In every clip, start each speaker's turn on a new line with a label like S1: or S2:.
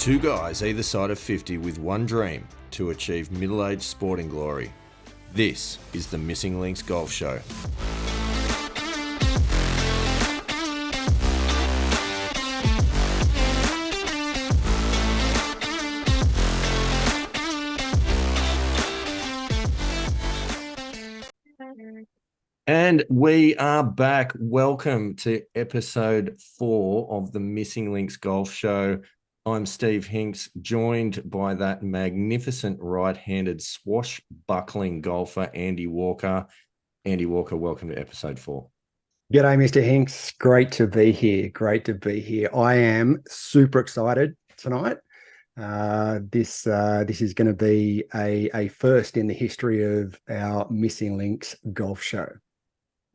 S1: Two guys either side of 50 with one dream to achieve middle-aged sporting glory. This is the Missing Links Golf Show. And we are back. Welcome to episode 4 of the Missing Links Golf Show. I'm Steve Hinks, joined by that magnificent right-handed swashbuckling golfer, Andy Walker. Andy Walker, welcome to episode 4.
S2: G'day, Mr. Hinks. Great to be here. Great to be here. I am super excited tonight. This is going to be a first in the history of our Missing Links Golf Show.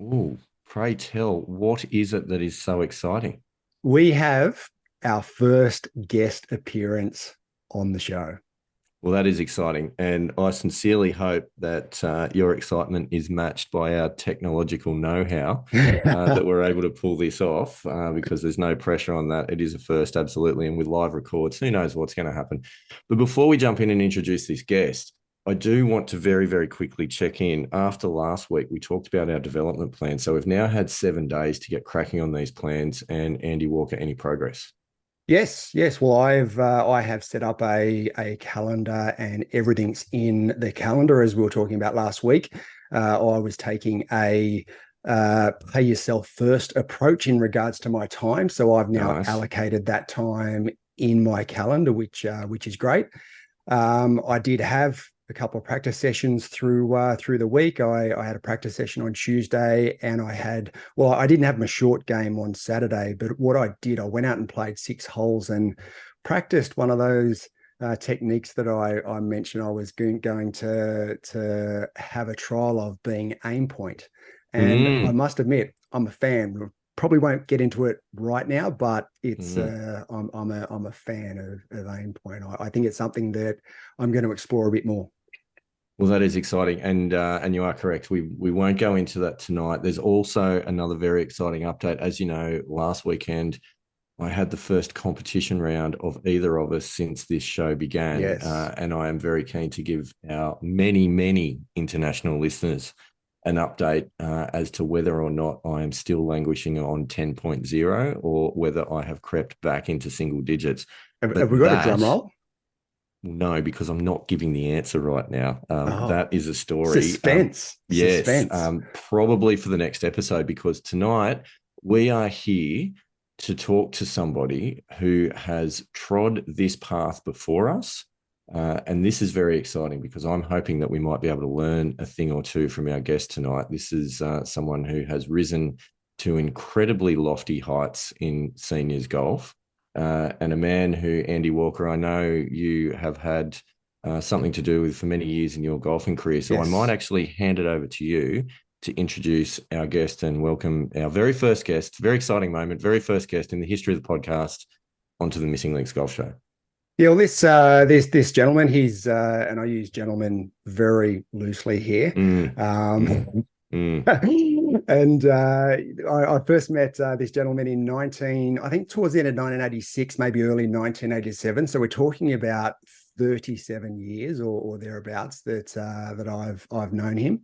S1: Ooh, pray tell, what is it that is so exciting?
S2: We have our first guest appearance on the show.
S1: Well, that is exciting. And I sincerely hope that your excitement is matched by our technological know-how that we're able to pull this off because there's no pressure on that. It is a first, absolutely. And with live records, who knows what's going to happen. But before we jump in and introduce this guest, I do want to very, very quickly check in. After last week, we talked about our development plan. So we've now had 7 days to get cracking on these plans. And Andy Walker, any progress?
S2: Yes. Well, I have set up a calendar and everything's in the calendar, as we were talking about last week. I was taking a pay yourself first approach in regards to my time. So I've now allocated that time in my calendar, which is great. I did have a couple of practice sessions through the week. I had a practice session on Tuesday, and I didn't have my short game on Saturday, but what I did, I went out and played 6 holes and practiced one of those techniques that I mentioned I was going to have a trial of, being aim point. And I must admit, I'm a fan. Probably won't get into it right now, but it's I'm a fan of aim point. I think it's something that I'm going to explore a bit more.
S1: Well, that is exciting, and you are correct. We won't go into that tonight. There's also another very exciting update. As you know, last weekend I had the first competition round of either of us since this show began.
S2: Yes.
S1: And I am very keen to give our many international listeners an update as to whether or not I am still languishing on 10.0 or whether I have crept back into single digits.
S2: Have we got a drum roll?
S1: No, because I'm not giving the answer right now. That is a story.
S2: Suspense.
S1: Yes,
S2: Suspense.
S1: Probably for the next episode, because tonight we are here to talk to somebody who has trod this path before us. And this is very exciting because I'm hoping that we might be able to learn a thing or two from our guest tonight. This is someone who has risen to incredibly lofty heights in seniors golf. And a man who, Andy Walker, I know you have had something to do with for many years in your golfing career. So yes. I might actually hand it over to you to introduce our guest and welcome our very first guest. Very exciting moment, very first guest in the history of the podcast onto the Missing Links Golf Show.
S2: Yeah, well, this gentleman, he's and I use gentleman very loosely here. And I first met this gentleman in towards the end of 1986, maybe early 1987. So we're talking about 37 years or thereabouts that I've known him.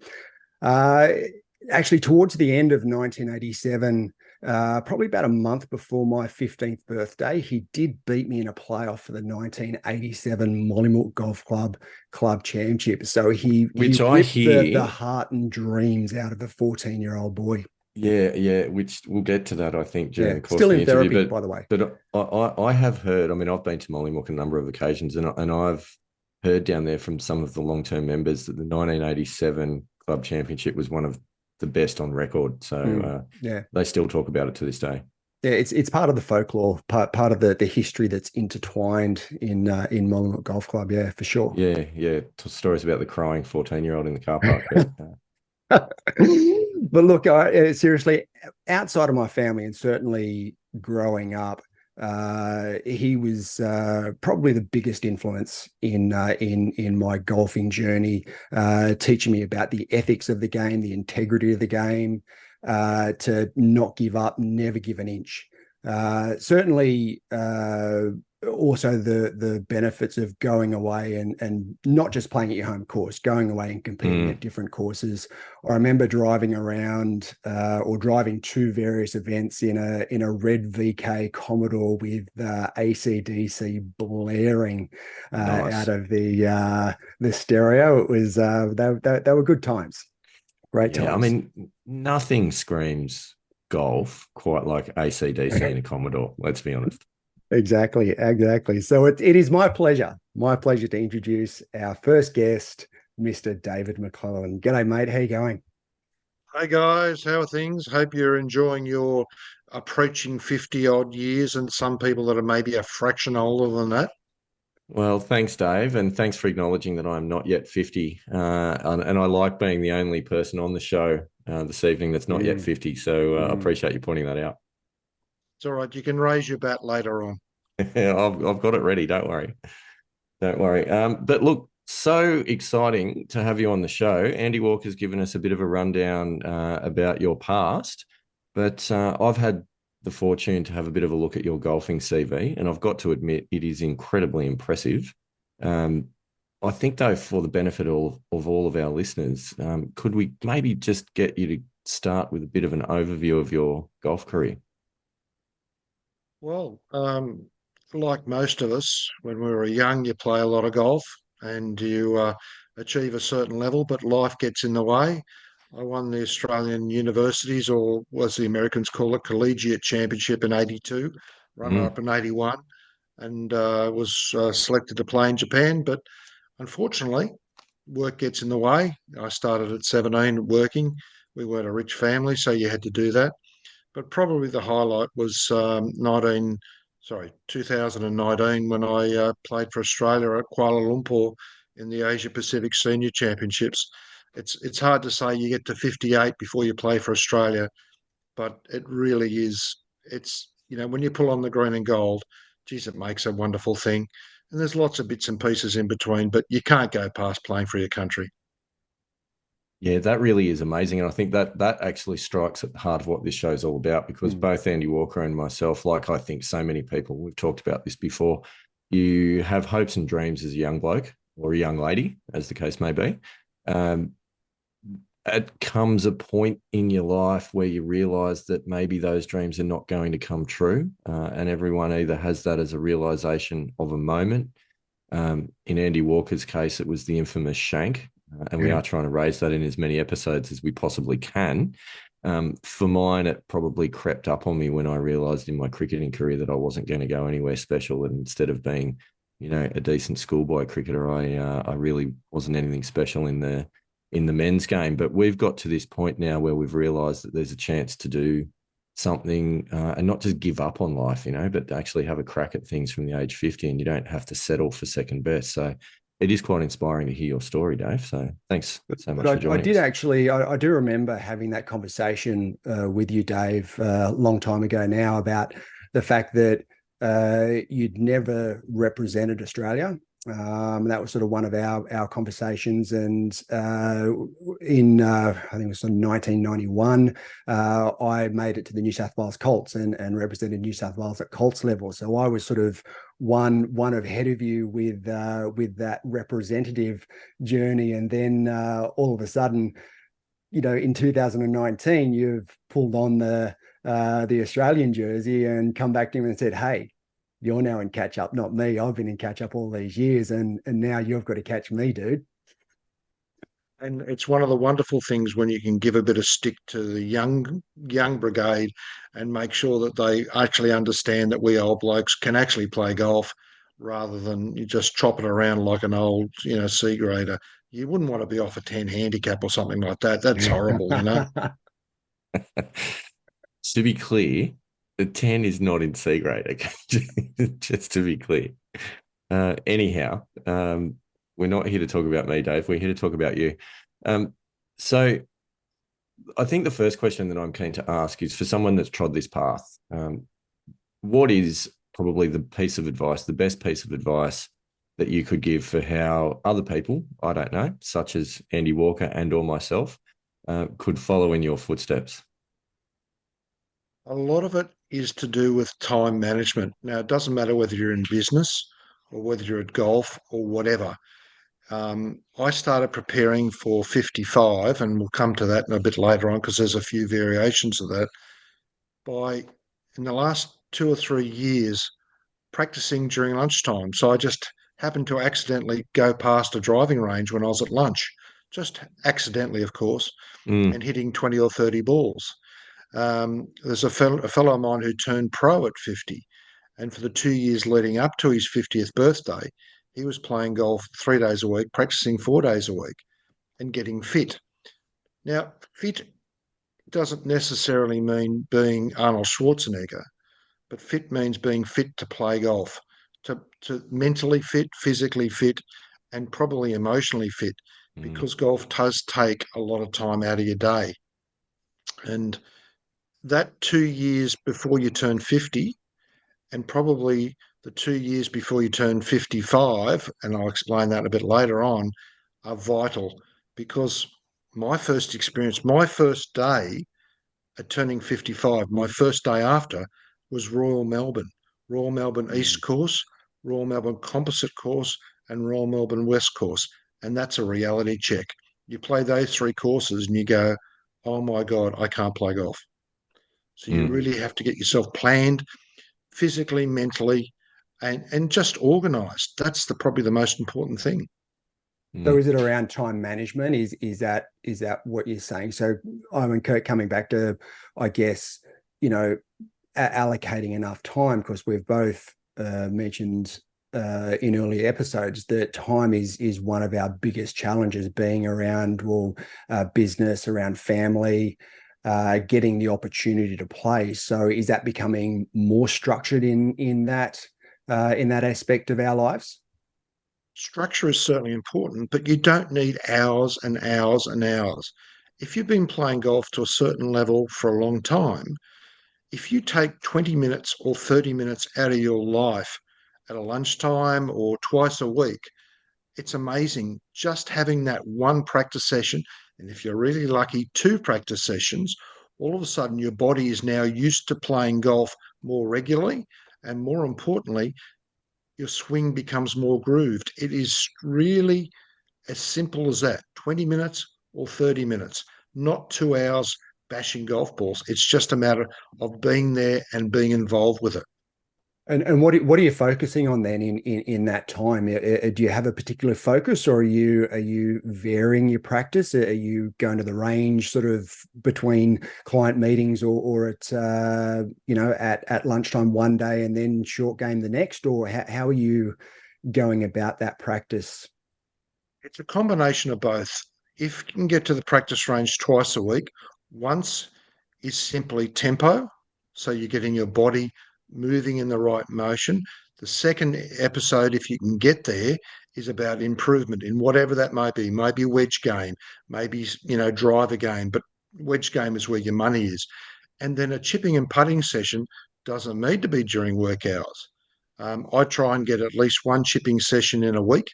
S2: Actually, towards the end of 1987, probably about a month before my 15th birthday, he did beat me in a playoff for the 1987 Mollymook Golf Club Championship. So he ripped the heart and dreams out of a 14-year-old boy.
S1: Yeah, which we'll get to that, I think, during the course
S2: still
S1: of the
S2: in therapy,
S1: interview.
S2: by the way.
S1: But I have heard, I've been to Mollymook a number of occasions, and I've heard down there from some of the long-term members that the 1987 Club Championship was one of the best on record. So they still talk about it to this day.
S2: Yeah, it's part of the folklore, part of the history that's intertwined in Mollymook Golf Club. Yeah, for sure.
S1: Yeah. Stories about the crying 14-year-old in the car park.
S2: But look, seriously, outside of my family and certainly growing up, he was probably the biggest influence in my golfing journey, teaching me about the ethics of the game, the integrity of the game, to not give up, never give an inch. Certainly also the benefits of going away and not just playing at your home course, going away and competing at different courses. I remember driving around or driving to various events in a red VK Commodore with AC/DC blaring out
S1: Nice.
S2: of the stereo. It was they were good times, great
S1: Yeah, I
S2: times.
S1: mean, nothing screams golf quite like AC/DC in a Commodore, let's be honest.
S2: Exactly, exactly. So it is my pleasure to introduce our first guest, Mr. David McClelland. G'day, mate. How you going?
S3: Hey guys, how are things? Hope you're enjoying your approaching 50 odd years and some people that are maybe a fraction older than that.
S1: Well, thanks, Dave, and thanks for acknowledging that I'm not yet 50. And I like being the only person on the show this evening that's not yet
S2: Mm,
S1: 50. So I
S2: mm.
S1: appreciate you pointing that out.
S3: It's all right, you can raise your bat later on.
S1: I've got it ready. Don't worry. Don't worry. But look, so exciting to have you on the show. Andy Walker's given us a bit of a rundown about your past, but I've had the fortune to have a bit of a look at your golfing CV, and I've got to admit it is incredibly impressive. Um, I think, though, for the benefit of all of our listeners, could we maybe just get you to start with a bit of an overview of your golf career?
S3: Well, like most of us, when we were young, you play a lot of golf and you achieve a certain level, but life gets in the way. I won the Australian Universities, or as the Americans call it, Collegiate Championship in '82, runner
S1: Mm,
S3: up in '81, and was selected to play in Japan. But unfortunately, work gets in the way. I started at 17 working. We weren't a rich family, so you had to do that. But probably the highlight was 2019 when I played for Australia at Kuala Lumpur in the Asia Pacific Senior Championships. It's hard to say you get to 58 before you play for Australia, but it really is. It's when you pull on the green and gold, geez, it makes a wonderful thing. And there's lots of bits and pieces in between, but you can't go past playing for your country.
S1: yeah, that really is amazing. And I think that that actually strikes at the heart of what this show is all about because
S2: Mm.
S1: both Andy Walker and myself, like I think so many people, we've talked about this before, you have hopes and dreams as a young bloke or a young lady, as the case may be. Um, it comes a point in your life where you realize that maybe those dreams are not going to come true. And everyone either has that as a realization of a moment. In Andy Walker's case, it was the infamous shank. And we
S2: Yeah.
S1: are trying to raise that in as many episodes as we possibly can. For mine, it probably crept up on me when I realized in my cricketing career that I wasn't going to go anywhere special. And instead of being, a decent schoolboy cricketer, I really wasn't anything special in the men's game. But we've got to this point now where we've realized that there's a chance to do something and not just give up on life, but actually have a crack at things from the age 50 and you don't have to settle for second best. So it is quite inspiring to hear your story, Dave. So thanks so much for
S2: But I
S1: joining
S2: did
S1: us.
S2: actually, I do remember having that conversation with you, Dave, a long time ago now about the fact that you'd never represented Australia. That was sort of one of our conversations. And I think it was in 1991, I made it to the New South Wales Colts and represented New South Wales at Colts level. So I was sort of one ahead of you with that representative journey. And then all of a sudden, in 2019, you've pulled on the Australian jersey and come back to him and said, "Hey, you're now in catch up, not me. I've been in catch up all these years, and now you've got to catch me, dude."
S3: And it's one of the wonderful things when you can give a bit of stick to the young brigade and make sure that they actually understand that we old blokes can actually play golf rather than you just chop it around like an old, C grader. You wouldn't want to be off a 10 handicap or something like that. That's horrible.
S1: To be clear, the 10 is not in C grade, okay? Just to be clear. Anyhow, we're not here to talk about me, Dave. We're here to talk about you. So I think the first question that I'm keen to ask is for someone that's trod this path, what is probably the piece of advice, the best piece of advice that you could give for how other people, I don't know, such as Andy Walker and or myself, could follow in your footsteps?
S3: A lot of it is to do with time management. Now, it doesn't matter whether you're in business or whether you're at golf or whatever. I started preparing for 55, and we'll come to that in a bit later on because there's a few variations of that. In the last 2 or 3 years, practicing during lunchtime. So I just happened to accidentally go past a driving range when I was at lunch, just accidentally, of course,
S1: Mm.
S3: and hitting 20 or 30 balls. There's a fellow of mine who turned pro at 50, and for the 2 years leading up to his 50th birthday, he was playing golf 3 days a week, practicing 4 days a week, and getting fit. Now, fit doesn't necessarily mean being Arnold Schwarzenegger, but fit means being fit to play golf, to mentally fit, physically fit, and probably emotionally fit,
S1: Mm.
S3: because golf does take a lot of time out of your day. And that 2 years before you turn 50, and probably the 2 years before you turn 55, and I'll explain that a bit later on, are vital because my first experience, my first day at turning 55, my first day after was Royal Melbourne East
S1: Mm.
S3: course, Royal Melbourne Composite course, and Royal Melbourne West course. And that's a reality check. You play those three courses and you go, oh my God, I can't play golf. So you
S1: Mm.
S3: really have to get yourself planned physically, mentally, and just organized. That's probably the most important thing.
S2: So
S1: Mm.
S2: is it around time management? Is that what you're saying? So I mean, Kurt, coming back to, I guess, you know, allocating enough time, because we've both mentioned in earlier episodes that time is one of our biggest challenges, being around business, around family, getting the opportunity to play. So is that becoming more structured in that aspect of our lives?
S3: Structure is certainly important, but you don't need hours and hours and hours. If you've been playing golf to a certain level for a long time, if you take 20 minutes or 30 minutes out of your life at a lunchtime or twice a week, it's amazing just having that one practice session. And if you're really lucky, two practice sessions, all of a sudden your body is now used to playing golf more regularly. And more importantly, your swing becomes more grooved. It is really as simple as that, 20 minutes or 30 minutes, not 2 hours bashing golf balls. It's just a matter of being there and being involved with it.
S2: And what are you focusing on then in that time? Do you have a particular focus, or are you varying your practice? Are you going to the range sort of between client meetings, or at lunchtime one day and then short game the next, or how are you going about that practice?
S3: It's a combination of both. If you can get to the practice range twice a week, once is simply tempo. So you're getting your body moving in the right motion. The second episode, if you can get there, is about improvement in whatever that may be. Maybe wedge game, maybe driver game, but wedge game is where your money is. And then a chipping and putting session doesn't need to be during work hours. I try and get at least one chipping session in a week,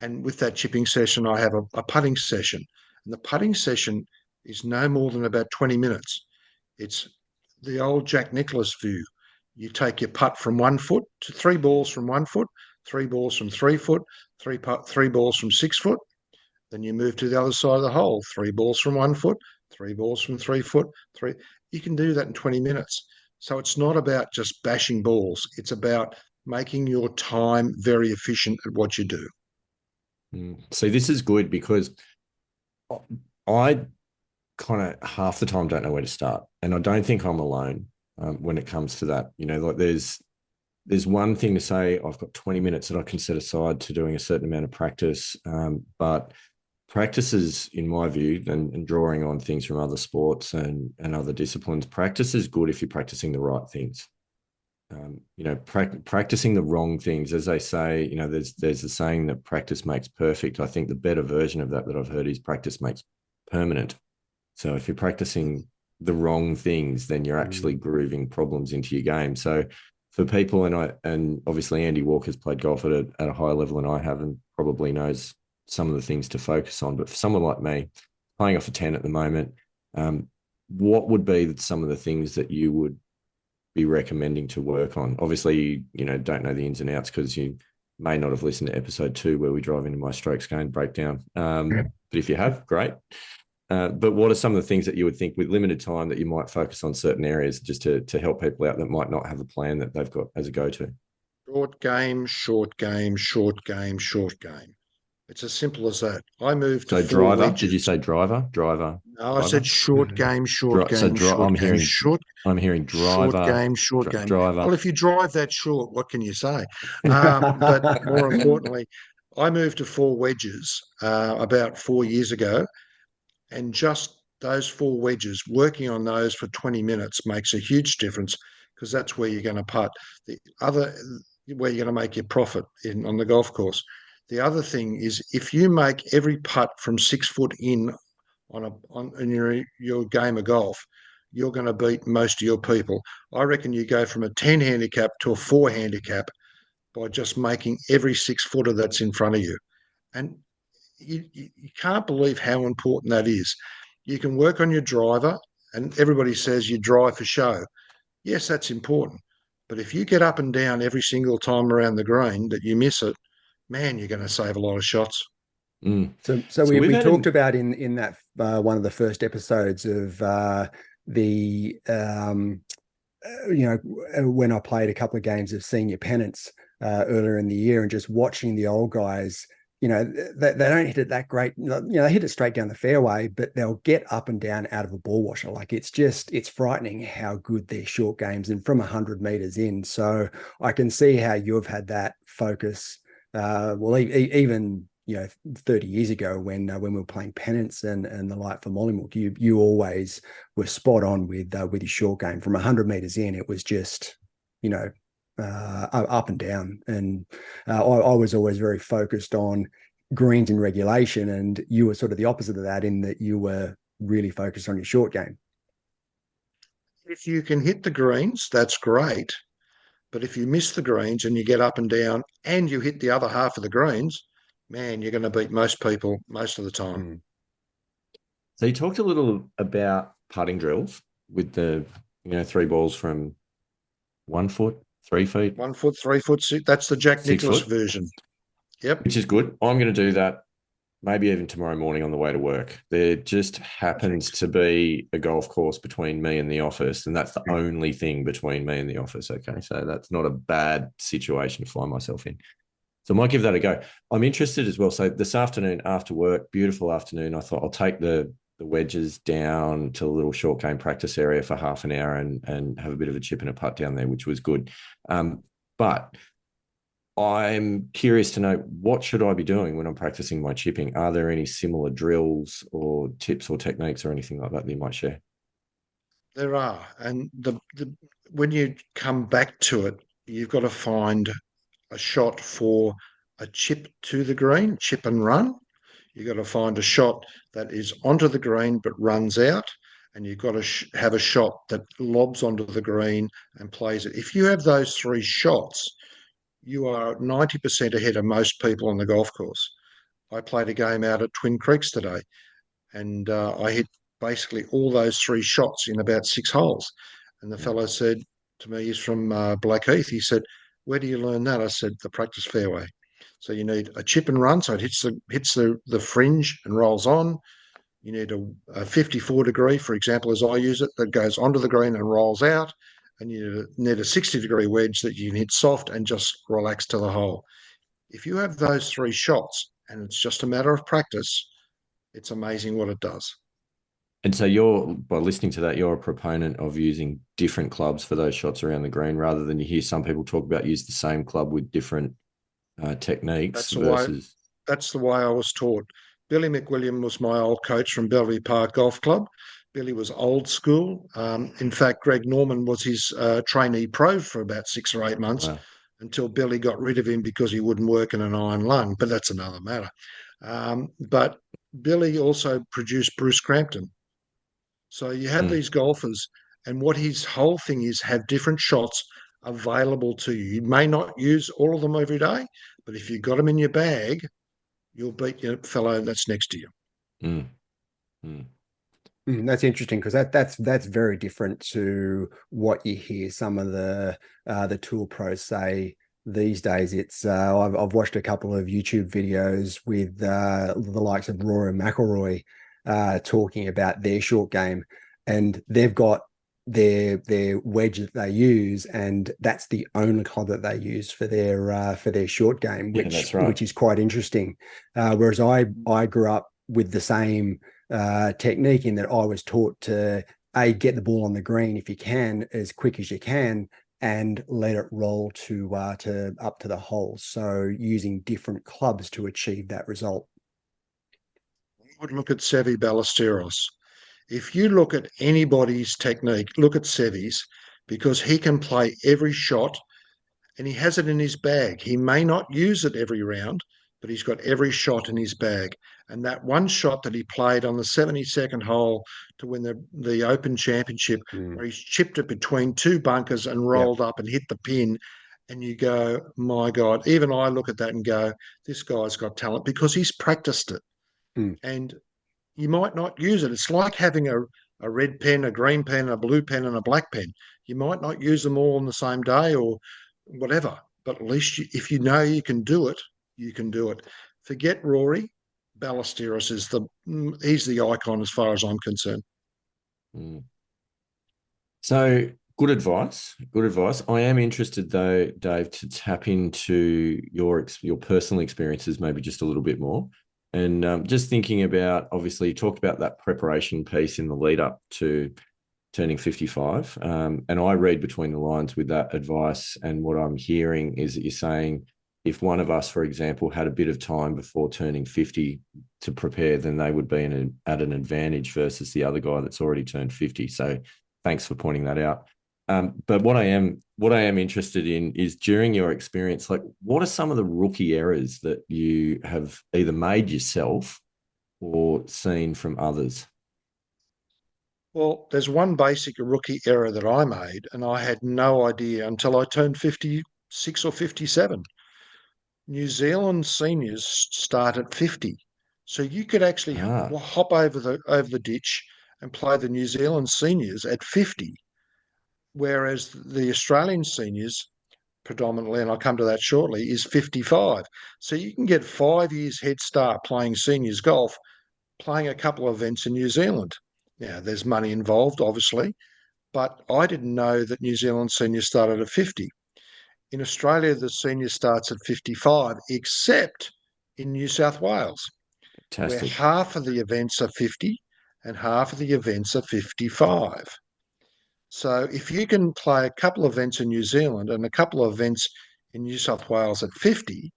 S3: and with that chipping session, I have a putting session. And the putting session is no more than about 20 minutes. It's the old Jack Nicklaus view. You take your putt from 1 foot to three balls from 1 foot, three balls from 3 foot, three balls from 6 foot. Then you move to the other side of the hole, three balls from 1 foot, three balls from 3 foot, three. You can do that in 20 minutes. So it's not about just bashing balls. It's about making your time very efficient at what you do.
S1: Mm. So this is good because I kind of half the time don't know where to start, and I don't think I'm alone when it comes to that. Like there's one thing to say I've got 20 minutes that I can set aside to doing a certain amount of practice, but practices, in my view, and drawing on things from other sports and other disciplines, practice is good if you're practicing the right things. Practicing the wrong things, as they say, there's a saying that practice makes perfect. I think the better version of that I've heard is practice makes permanent. So if you're practicing the wrong things, then you're actually grooving problems into your game. So for people, and obviously Andy Walker's played golf at a higher level than I have, and probably knows some of the things to focus on. But for someone like me, playing off a 10 at the moment, what would be some of the things that you would be recommending to work on? Obviously, don't know the ins and outs because you may not have listened to episode 2 where we drive into my strokes gain breakdown. But if you have, great. But what are some of the things that you would think with limited time that you might focus on certain areas just to help people out that might not have a plan that they've got as a go-to?
S3: Short game, short game, short game, short game. It's as simple as that. I moved to
S1: So
S3: four
S1: driver, did you
S3: wedges.
S1: say driver?
S3: No, I said short game, short
S1: So
S3: game, short game,
S1: I'm hearing
S3: short
S1: driver,
S3: game, short game.
S1: driver.
S3: Well, if you drive that short, what can you say? But more importantly, I moved to four wedges about 4 years ago, and just those four wedges, working on those for 20 minutes makes a huge difference because that's where you're going to putt. The other, where you're going to make your profit on the golf course. The other thing is if you make every putt from 6 foot in in your game of golf, you're going to beat most of your people. I reckon you go from a 10 handicap to a 4 handicap by just making every 6 footer that's in front of you. And you can't believe how important that is. You can work on your driver, and everybody says you drive for show. Yes, that's important. But if you get up and down every single time around the green that you miss it, man, you're going to save a lot of shots.
S1: Mm.
S2: So we talked about in that one of the first episodes of the when I played a couple of games of senior pennants earlier in the year, and just watching the old guys, they don't hit it that great. They hit it straight down the fairway, but they'll get up and down out of a ball washer. Like it's frightening how good their short games and from 100 meters in. So I can see how you've had that focus. Even 30 years ago when we were playing pennants and the like for Mollymook, you always were spot on with your short game. From 100 meters in, it was just up and down, and I was always very focused on greens in regulation, and you were sort of the opposite of that in that you were really focused on your short game.
S3: If you can hit the greens, that's great. But if you miss the greens and you get up and down and you hit the other half of the greens, man, you're going to beat most people most of the time.
S1: So you talked a little about putting drills with the 3 balls from 1 foot, 3 feet,
S3: 1 foot, 3 foot. That's the Jack
S1: 6
S3: Nicklaus
S1: foot
S3: version. Yep.
S1: which is good. I'm going to do that maybe even tomorrow morning on the way to work. There just happens to be a golf course between me and the office, and that's the only thing between me and the office. Okay, so that's not a bad situation to find myself in. So I might give that a go. I'm interested as well. So this afternoon after work, beautiful afternoon, I thought I'll take the wedges down to a little short game practice area for half an hour and have a bit of a chip and a putt down there, which was good. But I'm curious to know, what should I be doing when I'm practicing my chipping? Are there any similar drills or tips or techniques or anything like that you might share?
S3: There are. And when you come back to it, you've got to find a shot for a chip to the green, chip and run. You've got to find a shot that is onto the green but runs out. And you've got to have a shot that lobs onto the green and plays it. If you have those 3 shots, you are 90% ahead of most people on the golf course. I played a game out at Twin Creeks today, and I hit basically all those 3 shots in about 6 holes. And the fellow said to me, he's from Blackheath, he said, "Where do you learn that?" I said, "The practice fairway." So you need a chip and run, so it hits the fringe and rolls on. You need a 54 degree, for example, as I use it, that goes onto the green and rolls out. And you need a 60-degree wedge that you can hit soft and just relax to the hole. If you have those 3 shots and it's just a matter of practice, it's amazing what it does.
S1: And so by listening to that, you're a proponent of using different clubs for those shots around the green, rather than you hear some people talk about use the same club with different techniques versus.
S3: That's the way I was taught. Billy McWilliam was my old coach from Bellevue Park Golf Club. Billy was old school. In fact, Greg Norman was his trainee pro for about 6 or 8 months.
S1: Wow.
S3: Until Billy got rid of him because he wouldn't work in an iron lung, but that's another matter. But Billy also produced Bruce Crampton. So you have these golfers, and what his whole thing is, have different shots available to you. You may not use all of them every day, but if you've got them in your bag, you'll beat your fellow that's next to you.
S1: Mm. Mm.
S2: That's interesting because that's very different to what you hear some of the tour pros say these days. It's I've watched a couple of YouTube videos with the likes of Rory McIlroy talking about their short game, and they've got their wedge that they use, and that's the only club that they use for their short game,
S1: Yeah, that's right.
S2: which is quite interesting. Whereas I grew up with the same technique in that I was taught to get the ball on the green if you can as quick as you can and let it roll to up to the hole. So using different clubs to achieve that result.
S3: I would look at Sevi Ballesteros. If you look at anybody's technique, look at Sevi's, because he can play every shot and he has it in his bag. He may not use it every round, but he's got every shot in his bag. And that one shot that he played on the 72nd hole to win the Open Championship,
S2: Mm.
S3: where he's chipped it between two bunkers and
S2: Yep.
S3: rolled up and hit the pin. And you go, my God, even I look at that and go, this guy's got talent because he's practiced it.
S2: Mm.
S3: And you might not use it. It's like having a red pen, a green pen, a blue pen, and a black pen. You might not use them all on the same day or whatever, but at least if you know you can do it, you can do it. Forget Rory. Ballesteros is he's the icon as far as I'm concerned.
S1: Mm. So good advice. Good advice. I am interested though, Dave, to tap into your personal experiences maybe just a little bit more. And just thinking about, obviously, you talked about that preparation piece in the lead up to turning 55. And I read between the lines with that advice. And what I'm hearing is that you're saying if one of us, for example, had a bit of time before turning 50 to prepare, then they would be at an advantage versus the other guy that's already turned 50. So thanks for pointing that out. But what I am interested in is during your experience, like what are some of the rookie errors that you have either made yourself or seen from others?
S3: Well, there's one basic rookie error that I made, and I had no idea until I turned 56 or 57. New Zealand seniors start at 50. So you could actually
S1: Ah,
S3: hop over the ditch and play the New Zealand seniors at 50, whereas the Australian seniors predominantly, and I'll come to that shortly, is 55. So you can get 5 years head start playing seniors golf, playing a couple of events in New Zealand. Now, there's money involved, obviously, but I didn't know that New Zealand seniors started at 50. In Australia, the senior starts at 55, except in New South Wales, where
S1: fantastic.
S3: half of the events are 50 and half of the events are 55. So if you can play a couple of events in New Zealand and a couple of events in New South Wales at 50,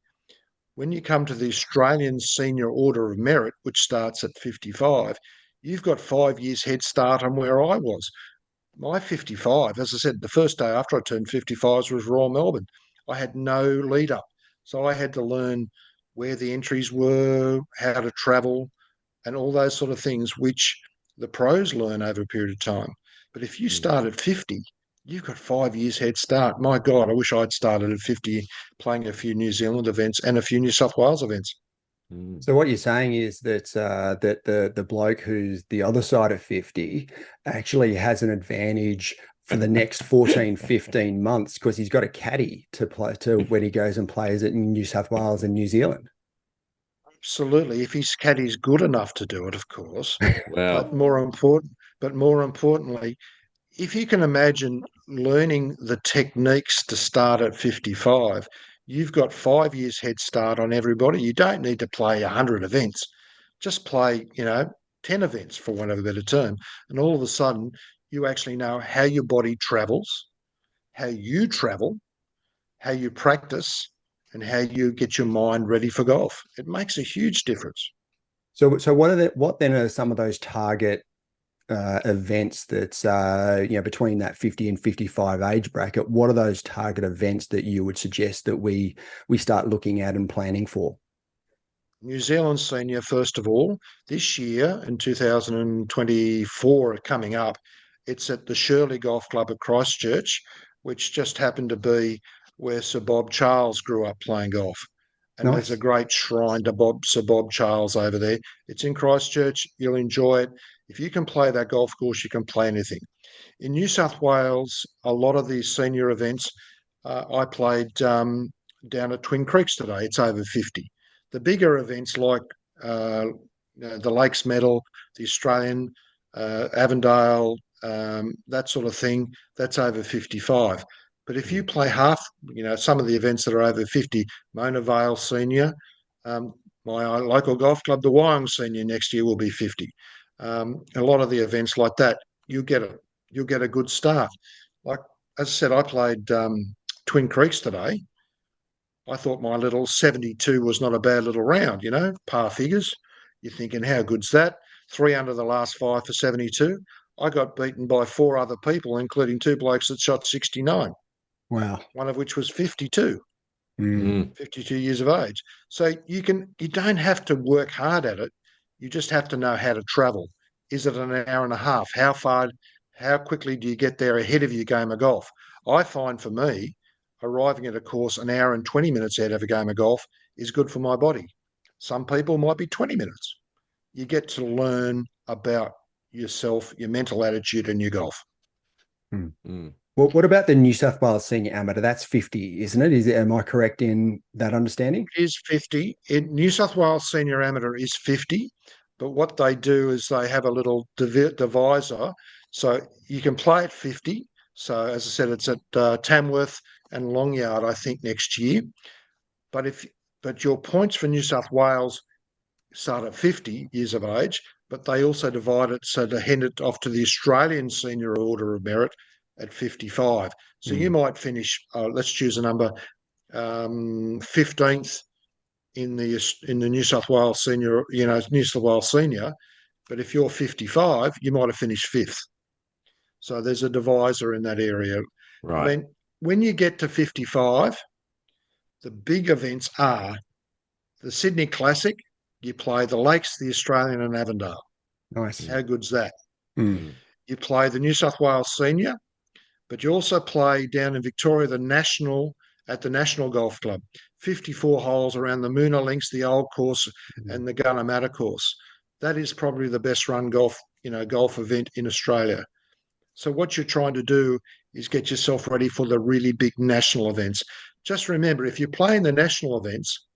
S3: when you come to the Australian Senior Order of Merit, which starts at 55, you've got 5 years head start on where I was. My 55, as I said, the first day after I turned 55 was Royal Melbourne. I had no lead up. So I had to learn where the entries were, how to travel, and all those sort of things, which the pros learn over a period of time. But if you
S1: Mm.
S3: start at 50, you've got 5 years head start. My God, I wish I'd started at 50 playing a few New Zealand events and a few New South Wales events.
S1: Mm.
S2: So what you're saying is that that the bloke who's the other side of 50 actually has an advantage for the next 14, 15 months because he's got a caddy to play to when he goes and plays it in New South Wales and New Zealand.
S3: Absolutely. If his caddy's good enough to do it, of course. But
S1: Wow.
S3: more importantly, if you can imagine learning the techniques to start at 55, you've got 5 years head start on everybody. You don't need to play 100 events. Just play, 10 events for want of a better term. And all of a sudden, you actually know how your body travels, how you travel, how you practice, and how you get your mind ready for golf. It makes a huge difference.
S2: So what then are some of those target events that's between that 50 and 55 age bracket? What are those target events that you would suggest that we start looking at and planning for?
S3: New Zealand Senior, first of all, this year in 2024 coming up, it's at the Shirley Golf Club at Christchurch, which just happened to be where Sir Bob Charles grew up playing golf. And there's a
S2: Nice.
S3: great shrine to Sir Bob Charles over there. It's in Christchurch. You'll enjoy it. If you can play that golf course, you can play anything. In New South Wales, a lot of these senior events, I played down at Twin Creeks today. It's over 50. The bigger events like the Lakes Medal, the Australian, Avondale, that sort of thing, that's over 55. But if you play half, some of the events that are over 50, Mona Vale Senior, my local golf club, the Wyong Senior, next year will be 50. A lot of the events like that, you'll get a good start. Like as I said, I played Twin Creeks today. I thought my little 72 was not a bad little round, par figures. You're thinking, how good's that? 3 under the last 5 for 72. I got beaten by 4 other people, including 2 blokes that shot 69.
S2: Wow.
S3: One of which was 52.
S1: Mm.
S3: 52 years of age. So you don't have to work hard at it. You just have to know how to travel. Is it an hour and a half? How quickly do you get there ahead of your game of golf? I find for me, arriving at a course an hour and 20 minutes ahead of a game of golf is good for my body. Some people might be 20 minutes. You get to learn about yourself, your mental attitude, and your golf.
S1: Mm.
S2: Well, what about the New South Wales Senior Amateur? That's 50, isn't it? Am I correct in that understanding?
S3: It is 50. New South Wales Senior Amateur is 50, but what they do is they have a little divisor, so you can play at 50. So as I said, it's at Tamworth and Longyard, I think, next year. But your points for New South Wales start at 50 years of age, but they also divide it so to hand it off to the Australian Senior Order of Merit at 55. So you might finish, let's choose a number, 15th in the New South Wales Senior, New South Wales Senior. But if you're 55, you might have finished 5th. So there's a divisor in that area.
S1: Right.
S3: I mean, when you get to 55, the big events are the Sydney Classic. You play the Lakes, the Australian, and Avondale.
S2: Nice.
S3: How good's that?
S2: Mm.
S3: You play the New South Wales Senior, but you also play down in Victoria at the National Golf Club, 54 holes around the Moona Links, the Old Course, and the Gunnamatta Course. That is probably the best run golf event in Australia. So what you're trying to do is get yourself ready for the really big national events. Just remember, if you play in the national events,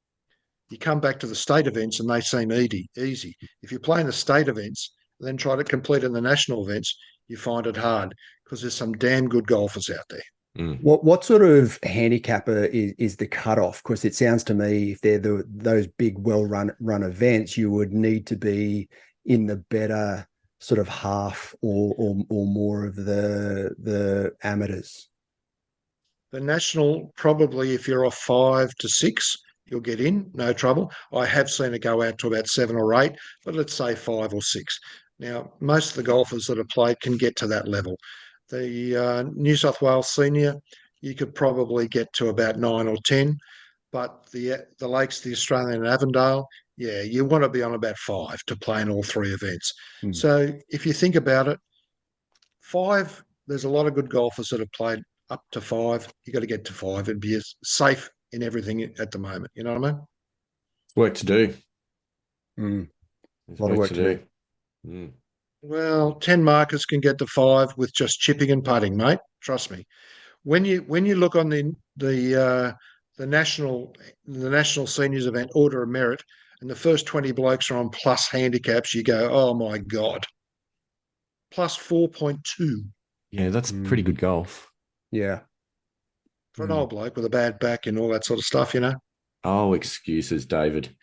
S3: you come back to the state events and they seem easy. If you play in the state events and then try to complete in the national events, you find it hard because there's some damn good golfers out there.
S1: Mm.
S2: What sort of handicapper is the cutoff? Because it sounds to me, if they're those big, well-run events, you would need to be in the better sort of half or more of the amateurs.
S3: The national, probably if you're off 5 to 6, you'll get in, no trouble. I have seen it go out to about 7 or 8, but let's say 5 or 6. Now, most of the golfers that have played can get to that level. The New South Wales Senior, you could probably get to about 9 or 10, but the Lakes, the Australian, and Avondale, yeah, you want to be on about 5 to play in all 3 events. So if you think about it, 5, there's a lot of good golfers that have played up to 5. You got to get to 5 and be safe in everything at the moment. You know what I mean?
S1: Work to do.
S2: Mm.
S1: There's
S2: A lot of work to do.
S1: Mm.
S3: Well, 10 markers can get to 5 with just chipping and putting, mate. Trust me. When you look on the national seniors event order of merit, and the first 20 blokes are on plus handicaps, you go, oh my god, plus 4.2.
S1: Yeah, that's pretty good golf.
S2: Yeah.
S3: For an old bloke with a bad back and all that sort of stuff,
S1: Oh, excuses, David.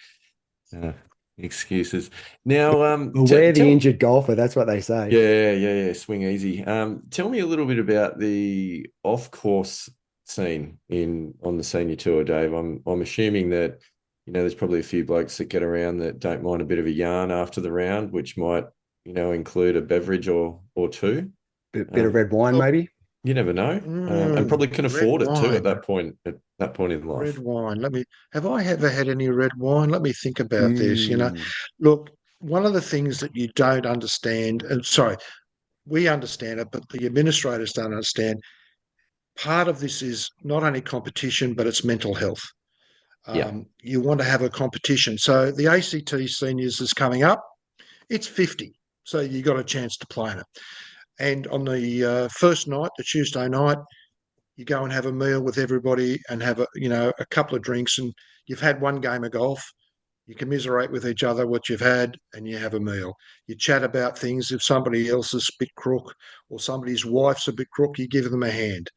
S1: Excuses. Now,
S2: Beware the injured golfer. That's what they say.
S1: Yeah. Swing easy. Tell me a little bit about the off-course scene on the senior tour, Dave. I'm assuming that there's probably a few blokes that get around that don't mind a bit of a yarn after the round, which might include a beverage or two.
S2: Bit of red wine, maybe.
S1: You never know, and probably can afford it too at that point. At that point in life.
S3: Red wine. Have I ever had any red wine? Let me think about this.
S2: Mm.
S3: Look, one of the things that you don't understand, and sorry, we understand it, but the administrators don't understand. Part of this is not only competition, but it's mental health. You want to have a competition. So the ACT seniors is coming up. It's 50. So you got a chance to play in it. And on the first night, the Tuesday night, you go and have a meal with everybody and have a couple of drinks, and you've had one game of golf. You commiserate with each other what you've had, and you have a meal. You chat about things. If somebody else is a bit crook or somebody's wife's a bit crook, you give them a hand.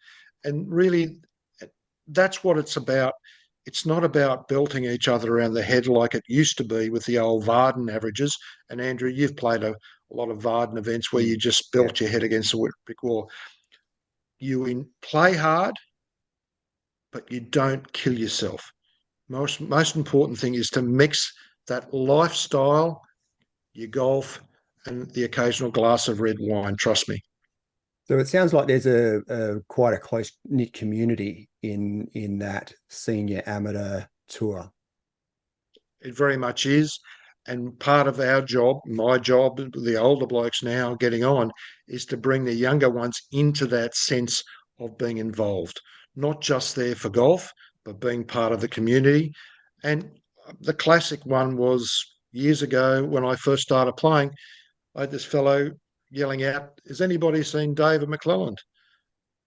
S3: And really, that's what it's about. It's not about belting each other around the head like it used to be with the old Varden averages. And Andrew, you've played a lot of Varden events where you just belt your head against a brick wall. You play hard, but you don't kill yourself. Most important thing is to mix that lifestyle, your golf, and the occasional glass of red wine. Trust me.
S2: So it sounds like there's a quite a close knit community in that senior amateur tour.
S3: It very much is. And part of our job, my job, the older blokes now getting on, is to bring the younger ones into that sense of being involved, not just there for golf, but being part of the community. And the classic one was years ago when I first started playing. I had this fellow yelling out, "Has anybody seen Dave McClelland?"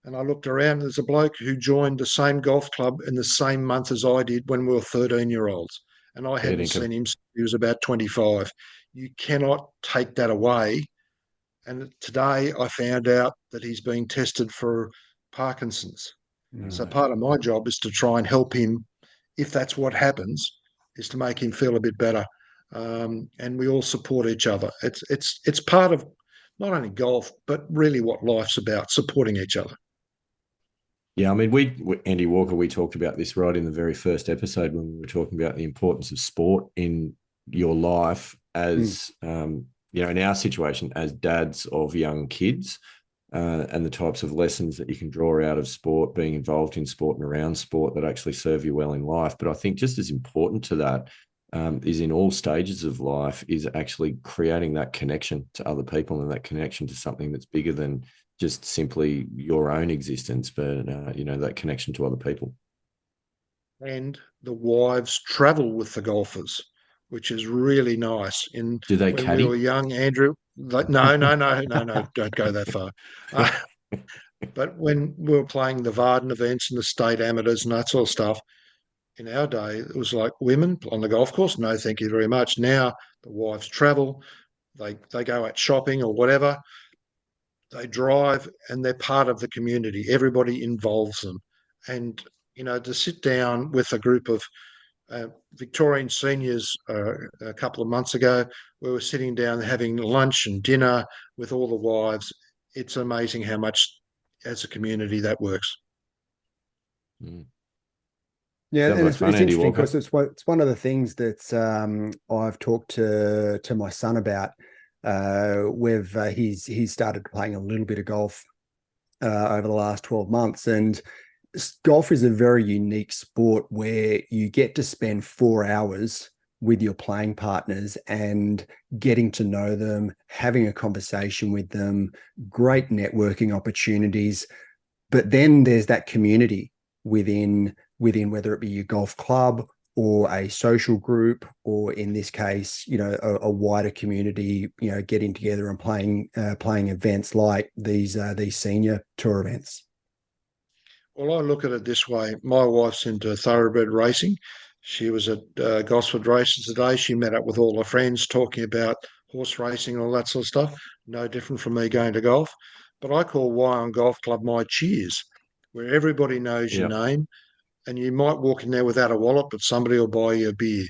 S3: And I looked around, and there's a bloke who joined the same golf club in the same month as I did when we were 13-year-olds. And I
S1: Fair
S3: hadn't
S1: dinkum.
S3: seen him since he was about 25. You cannot take that away. And today I found out that he's being tested for Parkinson's. So
S2: Mm.
S3: part of my job is to try and help him, if that's what happens, is to make him feel a bit better. And we all support each other. It's part of not only golf, but really what life's about, supporting each other.
S1: Yeah, I mean, Andy Walker, we talked about this right in the very first episode when we were talking about the importance of sport in your life as, in our situation as dads of young kids, and the types of lessons that you can draw out of sport, being involved in sport and around sport that actually serve you well in life. But I think just as important to that is in all stages of life is actually creating that connection to other people and that connection to something that's bigger than just simply your own existence, but that connection to other people.
S3: And the wives travel with the golfers, which is really nice.
S1: Do they
S3: When we were
S1: caddy?
S3: young, Andrew, no, don't go that far. But when we were playing the Varden events and the state amateurs and that sort of stuff, in our day, it was like women on the golf course. No, thank you very much. Now the wives travel, they go out shopping or whatever. They drive and they're part of the community. Everybody involves them. And, to sit down with a group of Victorian seniors a couple of months ago, we were sitting down having lunch and dinner with all the wives. It's amazing how much as a community that works.
S1: Mm.
S2: Yeah,
S1: Sounds
S2: and
S1: like
S2: it's,
S1: fun,
S2: it's
S1: Andy
S2: interesting
S1: Walker.
S2: because it's one of the things that I've talked to my son about. He's started playing a little bit of golf over the last 12 months, and golf is a very unique sport where you get to spend 4 hours with your playing partners and getting to know them, having a conversation with them, great networking opportunities. But then there's that community within whether it be your golf club or a social group, or in this case, a wider community, getting together and playing events like these senior tour events.
S3: Well, I look at it this way. My wife's into thoroughbred racing. She was at Gosford races today. She met up with all her friends talking about horse racing and all that sort of stuff. No different from me going to golf. But I call Wyong Golf Club my cheers, where everybody knows your
S1: Yeah.
S3: name, and you might walk in there without a wallet, but somebody will buy you a beer.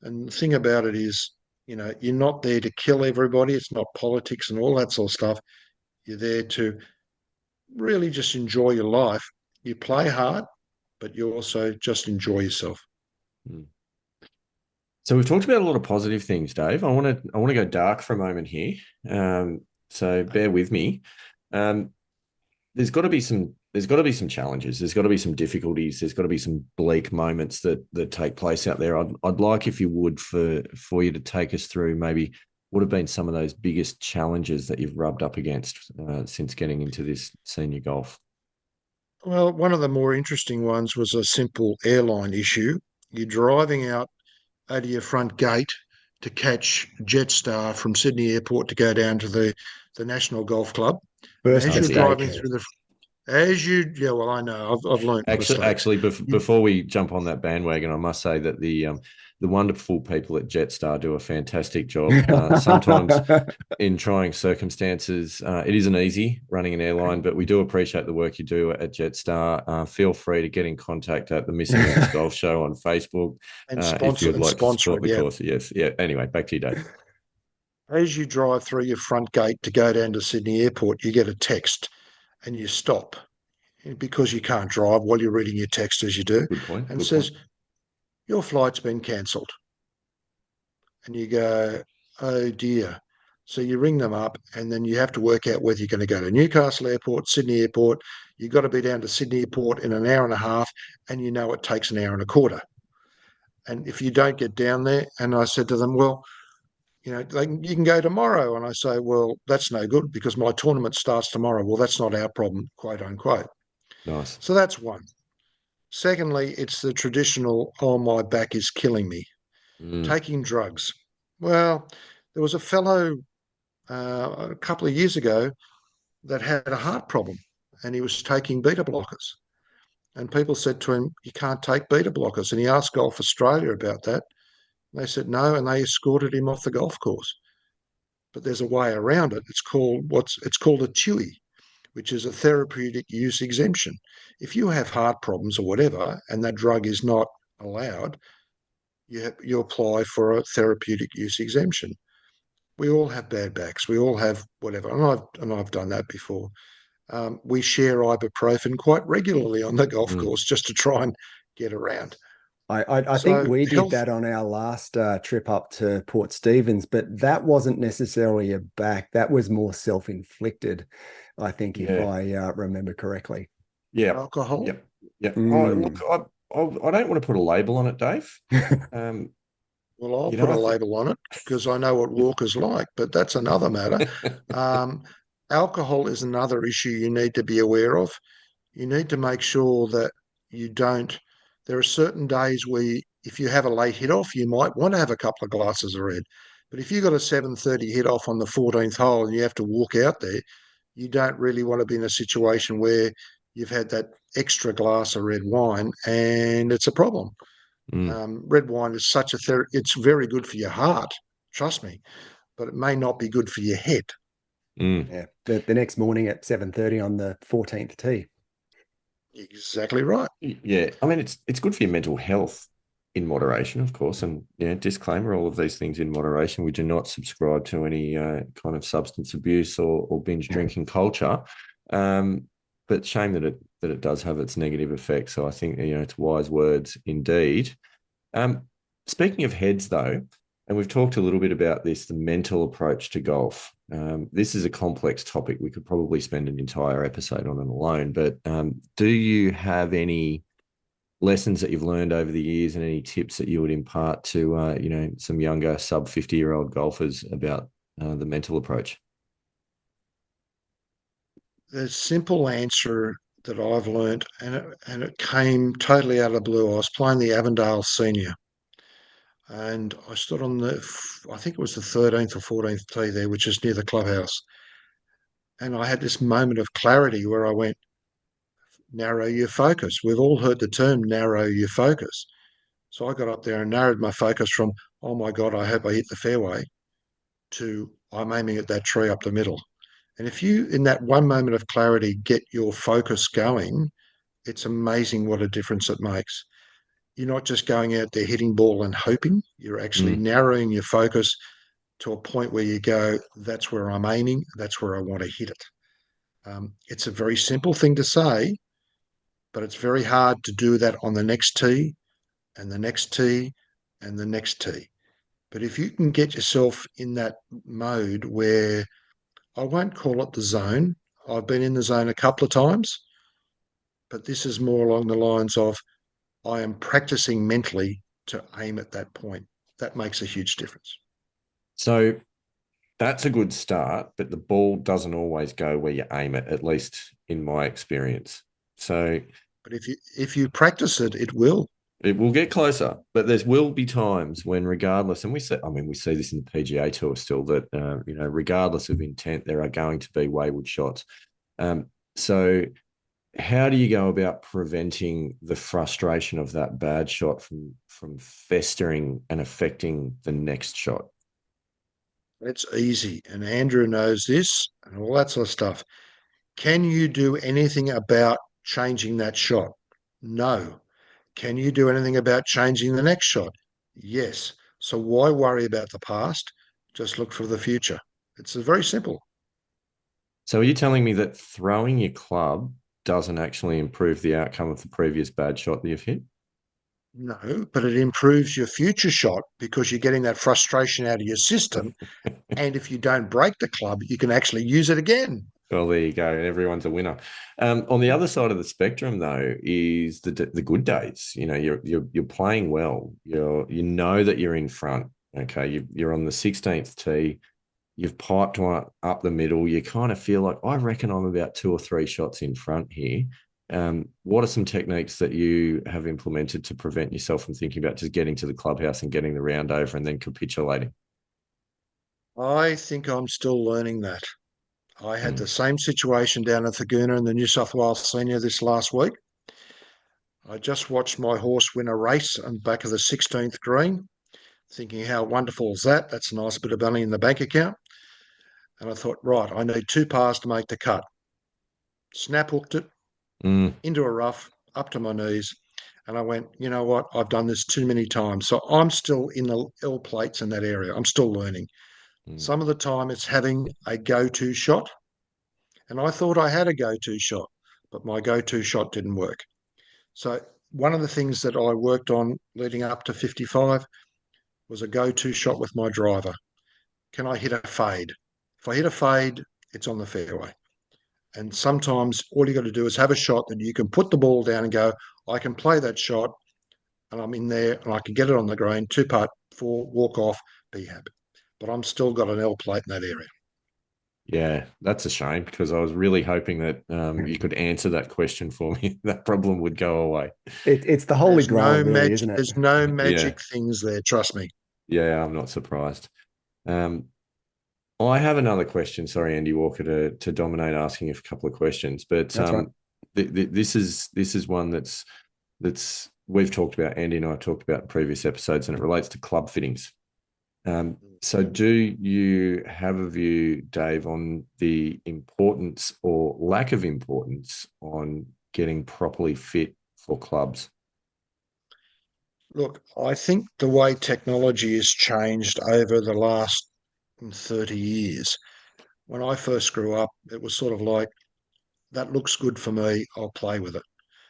S3: And the thing about it is, you're not there to kill everybody. It's not politics and all that sort of stuff. You're there to really just enjoy your life. You play hard, but you also just enjoy yourself.
S1: Mm. So we've talked about a lot of positive things, Dave. I want to go dark for a moment here. So bear with me. Um, there's got to be some challenges. There's got to be some difficulties. There's got to be some bleak moments that take place out there. I'd like, if you would, for you to take us through maybe what have been some of those biggest challenges that you've rubbed up against since getting into this senior golf.
S3: Well, one of the more interesting ones was a simple airline issue. You're driving out of your front gate, to catch Jetstar from Sydney Airport to go down to the National Golf Club. And
S2: First
S3: as you're
S2: mistake.
S3: driving through yeah, well, I know, I've learned mistakes.
S1: Actually, before we jump on that bandwagon, I must say that the wonderful people at Jetstar do a fantastic job. Sometimes in trying circumstances, it isn't easy running an airline, but we do appreciate the work you do at Jetstar. Feel free to get in contact at the Missing Links Golf Show on Facebook
S3: And
S1: if you'd like to support
S3: it,
S1: the
S3: yeah.
S1: course. Yes, yeah. Anyway, back to you, Dave.
S3: As you drive through your front gate to go down to Sydney Airport, you get a text and you stop because you can't drive while you're reading your text as you do,
S1: Good point.
S3: and
S1: Good
S3: says,
S1: point.
S3: your flight's been cancelled. And you go, oh dear. So you ring them up and then you have to work out whether you're going to go to Newcastle Airport, Sydney Airport. You've got to be down to Sydney Airport in an hour and a half, and you know it takes an hour and a quarter. And if you don't get down there, and I said to them, well, you can go tomorrow. And I say, well, that's no good because my tournament starts tomorrow. Well, that's not our problem, quote unquote.
S1: Nice.
S3: So that's one. Secondly, it's the traditional, oh, my back is killing me. Taking drugs. Well, there was a fellow a couple of years ago that had a heart problem and he was taking beta blockers. And people said to him, you can't take beta blockers. And he asked Golf Australia about that. They said no, and they escorted him off the golf course. But there's a way around it. It's called a TUI, which is a therapeutic use exemption. If you have heart problems or whatever, and that drug is not allowed, you apply for a therapeutic use exemption. We all have bad backs. We all have whatever, and I've done that before. We share ibuprofen quite regularly on the golf course just to try and get around.
S2: I think
S3: So
S2: we did
S3: health,
S2: that on our last trip up to Port Stephens, but that wasn't necessarily a back. That was more self-inflicted, I think, if I remember correctly.
S1: Yeah.
S3: alcohol.
S1: Yep. Yep. Look, I don't want to put a label on it, Dave.
S3: Well, I'll put a label on it because I know what Walker's like, but that's another matter. Alcohol is another issue you need to be aware of. You need to make sure that you don't. There are certain days where if you have a late hit off, you might want to have a couple of glasses of red. But if you've got a 7:30 hit off on the 14th hole and you have to walk out there, you don't really want to be in a situation where you've had that extra glass of red wine and it's a problem. Red wine is it's very good for your heart, trust me, but it may not be good for your head.
S2: Yeah, the next morning at 7:30 on the 14th tee.
S3: Exactly right.
S1: Yeah, I mean it's good for your mental health in moderation, of course, and disclaimer: all of these things in moderation. We do not subscribe to any kind of substance abuse or binge drinking culture, but shame that it does have its negative effects. So I think it's wise words indeed. Speaking of heads, though, and we've talked a little bit about this, the mental approach to golf. This is a complex topic. We could probably spend an entire episode on it alone. But do you have any lessons that you've learned over the years and any tips that you would impart to, some younger sub 50-year-old golfers about the mental approach?
S3: The simple answer that I've learned, and it came totally out of the blue. I was playing the Avondale Senior, and I stood on I think it was the 13th or 14th tee there, which is near the clubhouse. And I had this moment of clarity where I went, narrow your focus. We've all heard the term narrow your focus. So I got up there and narrowed my focus from, oh my God, I hope I hit the fairway, to I'm aiming at that tree up the middle. And if you, in that one moment of clarity, get your focus going, it's amazing what a difference it makes. You're not just going out there hitting ball and hoping, you're actually narrowing your focus to a point where you go, that's where I'm aiming, that's where I want to hit it. It's a very simple thing to say, but it's very hard to do that on the next tee and the next tee and the next tee. But if you can get yourself in that mode where I won't call it the zone, I've been in the zone a couple of times, but this is more along the lines of I am practicing mentally to aim at that point. That makes a huge difference.
S1: So that's a good start, but the ball doesn't always go where you aim it, at least in my experience. So,
S3: but if you practice it, it will.
S1: It will get closer, but there will be times when, regardless, and we see this in the PGA Tour still, that regardless of intent, there are going to be wayward shots. So, how do you go about preventing the frustration of that bad shot from festering and affecting the next shot?
S3: It's easy, and Andrew knows this and all that sort of stuff. Can you do anything about changing that shot? No. Can you do anything about changing the next shot? Yes. So why worry about the past? Just look for the future. It's very simple.
S1: So, are you telling me that throwing your club doesn't actually improve the outcome of the previous bad shot that you've hit?
S3: No, but it improves your future shot because you're getting that frustration out of your system. And if you don't break the club, you can actually use it again.
S1: Well, there you go. Everyone's a winner. On the other side of the spectrum, though, is the good days. You know, you're playing well. You know that you're in front. Okay, you're on the 16th tee. You've piped one up the middle. You kind of feel like, I reckon I'm about 2 or 3 shots in front here. What are some techniques that you have implemented to prevent yourself from thinking about just getting to the clubhouse and getting the round over and then capitulating?
S3: I think I'm still learning that. I had
S1: Mm,
S3: the same situation down in Thaguna in the New South Wales Senior this last week. I just watched my horse win a race on the back of the 16th green, thinking how wonderful is that? That's a nice bit of money in the bank account. And I thought, right, I need 2 pars to make the cut. Snap hooked it
S1: mm,
S3: into a rough, up to my knees. And I went, you know what? I've done this too many times. So I'm still in the L plates in that area. I'm still learning.
S1: mm.
S3: Some of the time it's having a go-to shot. And I thought I had a go-to shot, but my go-to shot didn't work. So one of the things that I worked on leading up to 55 was a go-to shot with my driver. Can I hit a fade? If I hit a fade, it's on the fairway. And sometimes all you got to do is have a shot that you can put the ball down and go, I can play that shot and I'm in there and I can get it on the green, 2 putt, 4, walk off, be happy. But I'm still got an L plate in that area.
S1: Yeah, that's a shame because I was really hoping that you could answer that question for me. That problem would go away.
S2: It's the holy grail, really, isn't it?
S3: There's no
S1: Yeah,
S3: magic things there, trust me.
S1: yeah, I'm not surprised. Um, I have another question. Sorry, Andy Walker, to dominate asking you a couple of questions, but
S2: That's right.
S1: this is one that's we've talked about. Andy and I have talked about in previous episodes, and it relates to club fittings. So, do you have a view, Dave, on the importance or lack of importance on getting properly fit for clubs?
S3: Look, I think the way technology has changed over the last 30 years. When I first grew up, it was sort of like, that looks good for me, I'll play with it.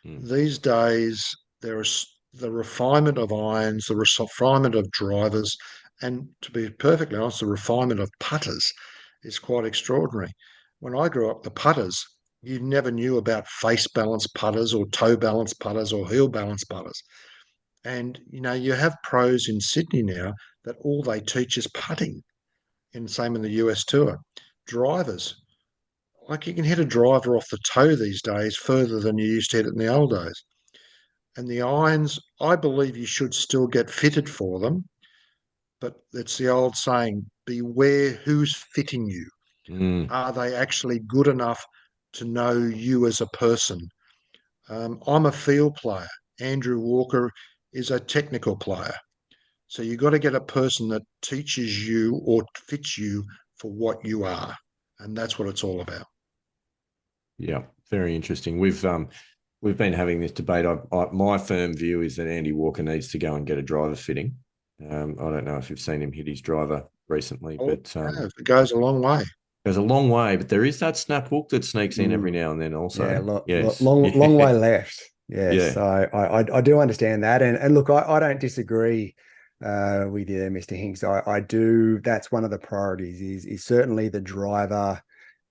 S1: Mm,
S3: These days, there is the refinement of irons, the refinement of drivers, and to be perfectly honest, the refinement of putters is quite extraordinary. When I grew up, the putters, you never knew about face balance putters or toe balance putters or heel balance putters. And you have pros in Sydney now that all they teach is putting, and same in the US tour. Drivers, like you can hit a driver off the toe these days further than you used to hit it in the old days. And the irons, I believe you should still get fitted for them, but it's the old saying, beware who's fitting you.
S1: mm,
S3: Are they actually good enough to know you as a person? I'm a field player. Andrew Walker is a technical player. So you've got to get a person that teaches you or fits you for what you are. And that's what it's all about.
S1: yeah, very interesting. We've been having this debate. My firm view is that Andy Walker needs to go and get a driver fitting. I don't know if you've seen him hit his driver recently,
S3: Oh,
S1: but
S3: yeah, it goes a long way.
S1: goes a long way. But there is that snap hook that sneaks in every
S2: Mm.
S1: now and then.
S2: Yeah,
S1: Also, yes,
S2: long way
S1: yeah,
S2: left. Yes,
S1: yeah.
S2: so I do understand that, and look, I don't disagree with you there, Mr. Hinks. I do. That's one of the priorities. Is certainly the driver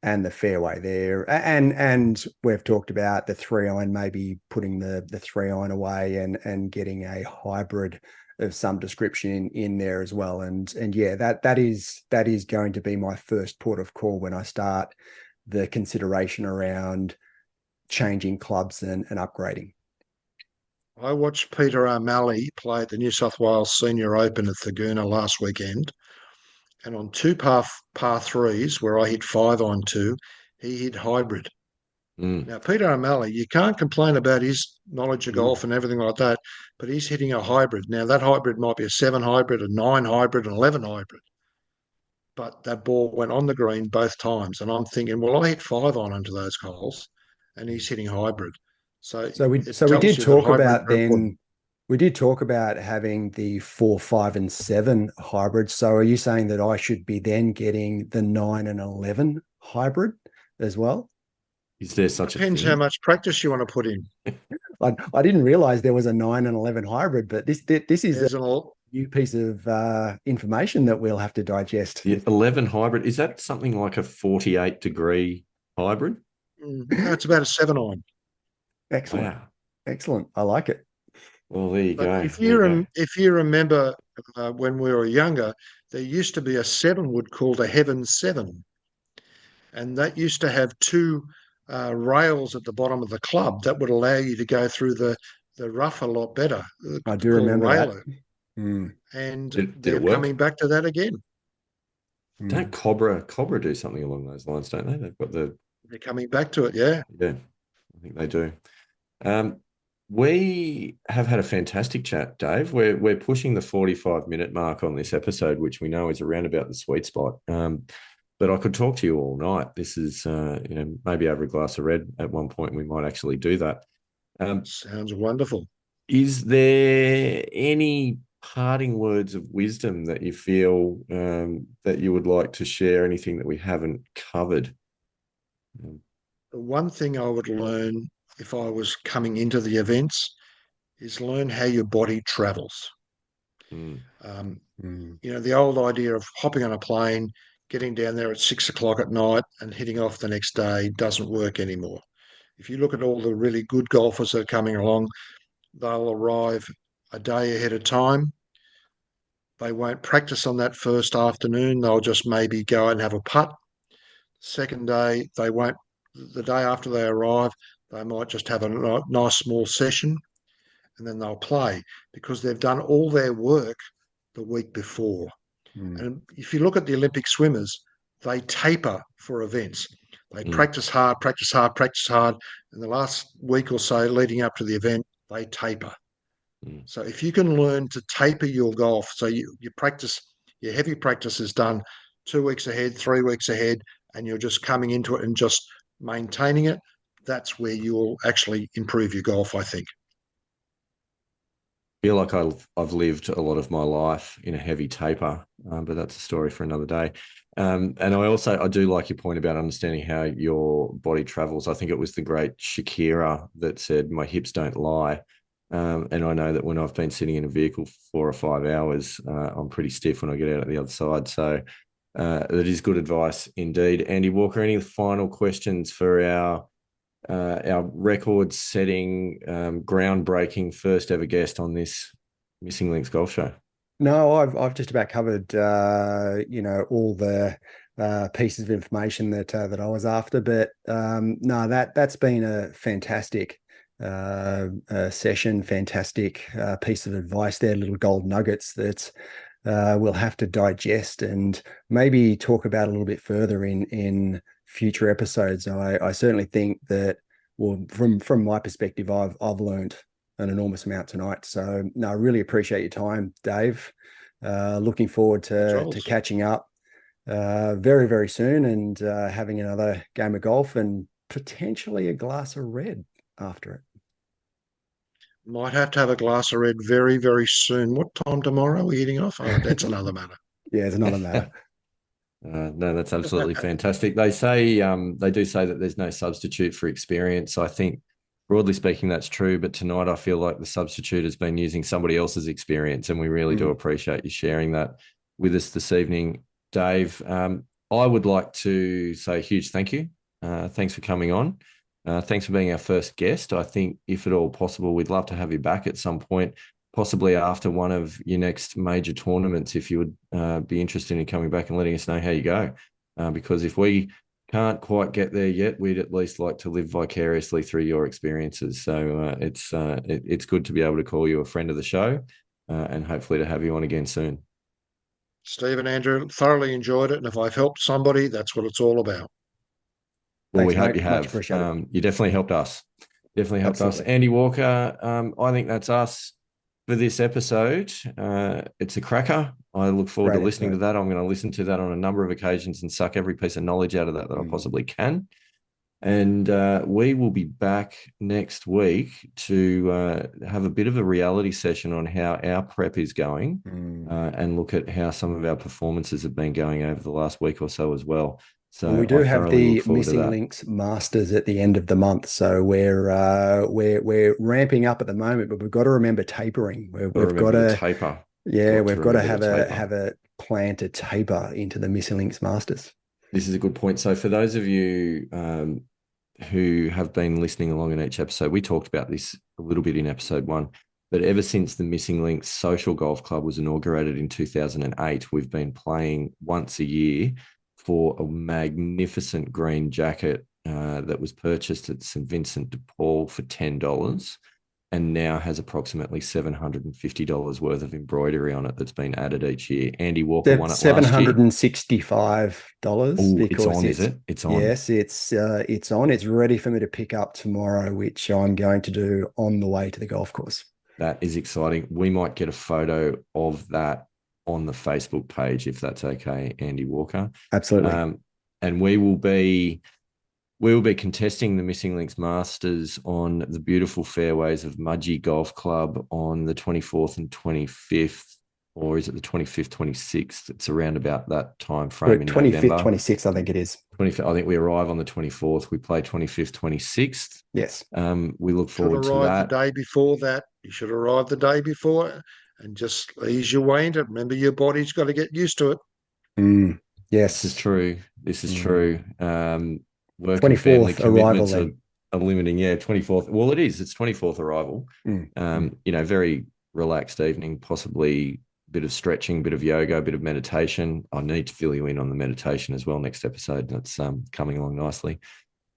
S2: and the fairway there, and we've talked about the 3-iron, maybe putting the 3-iron away and getting a hybrid of some description in there as well. And yeah, that is going to be my first port of call when I start the consideration around changing clubs and upgrading.
S3: I watched Peter O'Malley play at the New South Wales Senior Open at Thurgoona last weekend, and on two par threes where I hit 5 on 2, he hit hybrid.
S1: Mm.
S3: Now, Peter O'Malley, you can't complain about his knowledge of golf and everything like that, but he's hitting a hybrid. Now, that hybrid might be a 7 hybrid, a 9 hybrid, an 11 hybrid, but that ball went on the green both times. And I'm thinking, well, I hit 5 on into those holes, and he's hitting hybrid. So it
S2: So we
S3: tells
S2: did
S3: you that
S2: talk
S3: hybrids
S2: about
S3: are important.
S2: then we did talk about having the 4, 5, and 7 hybrid. So are you saying that I should be then getting the 9 and 11 hybrid as well?
S1: Is there such a
S3: Depends how
S1: thing?
S3: much practice you want to put in.
S2: I didn't realize there was a 9 and 11 hybrid, but this is a
S3: There's an all.
S2: new piece of information that we'll have to digest.
S1: The 11 hybrid, is that something like a 48-degree hybrid?
S3: No, it's about a 7 iron.
S2: Excellent.
S1: Wow.
S2: Excellent. I like it.
S1: Well, there you
S3: But
S1: go.
S3: if
S1: There you
S3: you
S1: go.
S3: if you remember when we were younger, there used to be a 7 wood called a Heaven 7, and that used to have two rails at the bottom of the club that would allow you to go through the rough a lot better,
S2: I do
S3: called a
S2: remember that.
S3: railer.
S2: Mm,
S3: And
S1: Did
S3: they're
S1: it work?
S3: coming back to that again.
S1: Don't
S2: mm.
S1: Cobra do something along those lines, don't they? They've got
S3: They're coming back to it, yeah.
S1: yeah, I think they do. Um, we have had a fantastic chat, Dave. We're pushing the 45-minute mark on this episode, which we know is around about the sweet spot. But I could talk to you all night. This is, maybe over a glass of red at one point. We might actually do that.
S3: Sounds wonderful.
S1: Is there any parting words of wisdom that you feel that you would like to share? Anything that we haven't covered?
S3: The one thing I would learn if I was coming into the events is learn how your body travels.
S1: Mm,
S3: Um,
S2: Mm.
S3: the old idea of hopping on a plane, getting down there at 6 o'clock at night and hitting off the next day doesn't work anymore. If you look at all the really good golfers that are coming along, they'll arrive a day ahead of time. They won't practice on that first afternoon. They'll just maybe go out and have a putt. Second day, they won't. The day after they arrive, they might just have a nice small session, and then they'll play because they've done all their work the week before.
S2: Mm.
S3: And if you look at the Olympic swimmers, they taper for events. They
S1: mm,
S3: practice hard, practice hard, practice hard. And the last week or so leading up to the event, they taper.
S1: mm.
S3: So if you can learn to taper your golf, so you practice, your heavy practice is done 2 weeks ahead, 3 weeks ahead, and you're just coming into it and just maintaining it, that's where you'll actually improve your golf, I think.
S1: Feel like I've lived a lot of my life in a heavy taper, but that's a story for another day. And I do like your point about understanding how your body travels. I think it was the great Shakira that said, "My hips don't lie." And I know that when I've been sitting in a vehicle for 4 or 5 hours, I'm pretty stiff when I get out at the other side. So that is good advice indeed. Andy Walker, any final questions for our record-setting, groundbreaking first ever guest on this Missing Links Golf Show?
S2: No, I've just about covered all the pieces of information that I was after, but no, that's been a fantastic session, fantastic piece of advice there, little gold nuggets that we'll have to digest and maybe talk about a little bit further in future episodes. I certainly think that, well, from my perspective, I've learned an enormous amount tonight. So no, I really appreciate your time, Dave. Looking forward to catching up very, very soon and having another game of golf and potentially a glass of red after it.
S3: Might have to have a glass of red very, very soon. What time tomorrow are we eating off? Oh, that's another matter.
S2: Yeah, it's another matter.
S1: No, that's absolutely fantastic. They do say that there's no substitute for experience. I think, broadly speaking, that's true. But tonight, I feel like the substitute has been using somebody else's experience, and we really do appreciate you sharing that with us this evening, Dave. I would like to say a huge thank you. Thanks for coming on. Thanks for being our first guest. I think, if at all possible, we'd love to have you back at some point, possibly after one of your next major tournaments, if you would be interested in coming back and letting us know how you go. Because if we can't quite get there yet. We'd at least like to live vicariously through your experiences. So it's good to be able to call you a friend of the show, and hopefully to have you on again soon.
S3: Steve and Andrew, thoroughly enjoyed it. And if I've helped somebody, that's what it's all about.
S1: Well, we
S2: Thanks,
S1: hope
S2: mate.
S1: you
S2: Much
S1: have.
S2: appreciated.
S1: You definitely helped us. Definitely helped us.
S2: Absolutely.
S1: Andy Walker, I think that's us for this episode. It's a cracker. I look forward to
S2: Great
S1: listening to
S2: episode.
S1: that. I'm going to listen to that on a number of occasions and suck every piece of knowledge out of that I possibly can. And we will be back next week to have a bit of a reality session on how our prep is going, and look at how some of our performances have been going over the last week or so as well. So
S2: Well, we do
S1: I
S2: have
S1: thoroughly look
S2: the
S1: forward to
S2: Missing
S1: that.
S2: Links Masters at the end of the month, so we're ramping up at the moment, but we've got to remember tapering.
S1: Got to
S2: We've got
S1: remember the
S2: to
S1: taper.
S2: we've got to
S1: Remember the taper.
S2: have a plan to taper into the Missing Links Masters.
S1: This is a good point. So for those of you who have been listening along in each episode, we talked about this a little bit in episode 1. But ever since the Missing Links Social Golf Club was inaugurated in 2008, we've been playing once a year for a magnificent green jacket that was purchased at St. Vincent de Paul for $10, and now has approximately $750 worth of embroidery on it that's been added each year. Andy Walker won it last year.
S2: $765
S1: Oh, it's
S2: because
S1: on, is it? It's on.
S2: Yes, it's on. It's ready for me to pick up tomorrow, which I'm going to do on the way to the golf course.
S1: That is exciting. We might get a photo of that on the Facebook page, if that's okay, Andy Walker.
S2: Absolutely.
S1: And we will be contesting the Missing Links Masters on the beautiful fairways of Mudgee Golf Club on the 24th and 25th, or is it the 25th, 26th? It's around about that time frame in
S2: 25th,
S1: November.
S2: 26th, I think it is.
S1: 25th, I think we arrive on the 24th. We play 25th, 26th.
S2: Yes.
S1: We look forward to
S3: arrive
S1: that.
S3: the day before that. You should arrive the day before and just ease your way into it. Remember, your body's got to get used to it.
S2: Yes.
S1: This is true. This is true. Work and
S2: 24th
S1: family
S2: arrival
S1: commitments
S2: then.
S1: are limiting. Yeah, 24th. Well, it is. It's 24th arrival. Very relaxed evening, possibly a bit of stretching, bit of yoga, a bit of meditation. I need to fill you in on the meditation as well next episode. That's coming along nicely.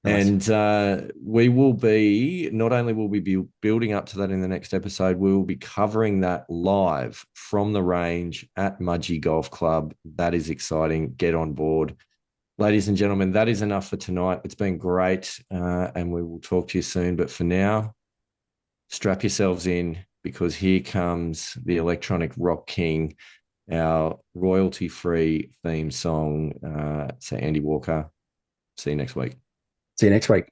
S1: Nice. And we will be, not only will we be building up to that in the next episode, we will be covering that live from the range at Mudgee Golf Club. That is exciting. Get on board. Ladies and gentlemen, that is enough for tonight. It's been great, and we will talk to you soon. But for now, strap yourselves in, because here comes the electronic rock king, our royalty-free theme song. So Andy Walker, see you next week.
S2: See you next week.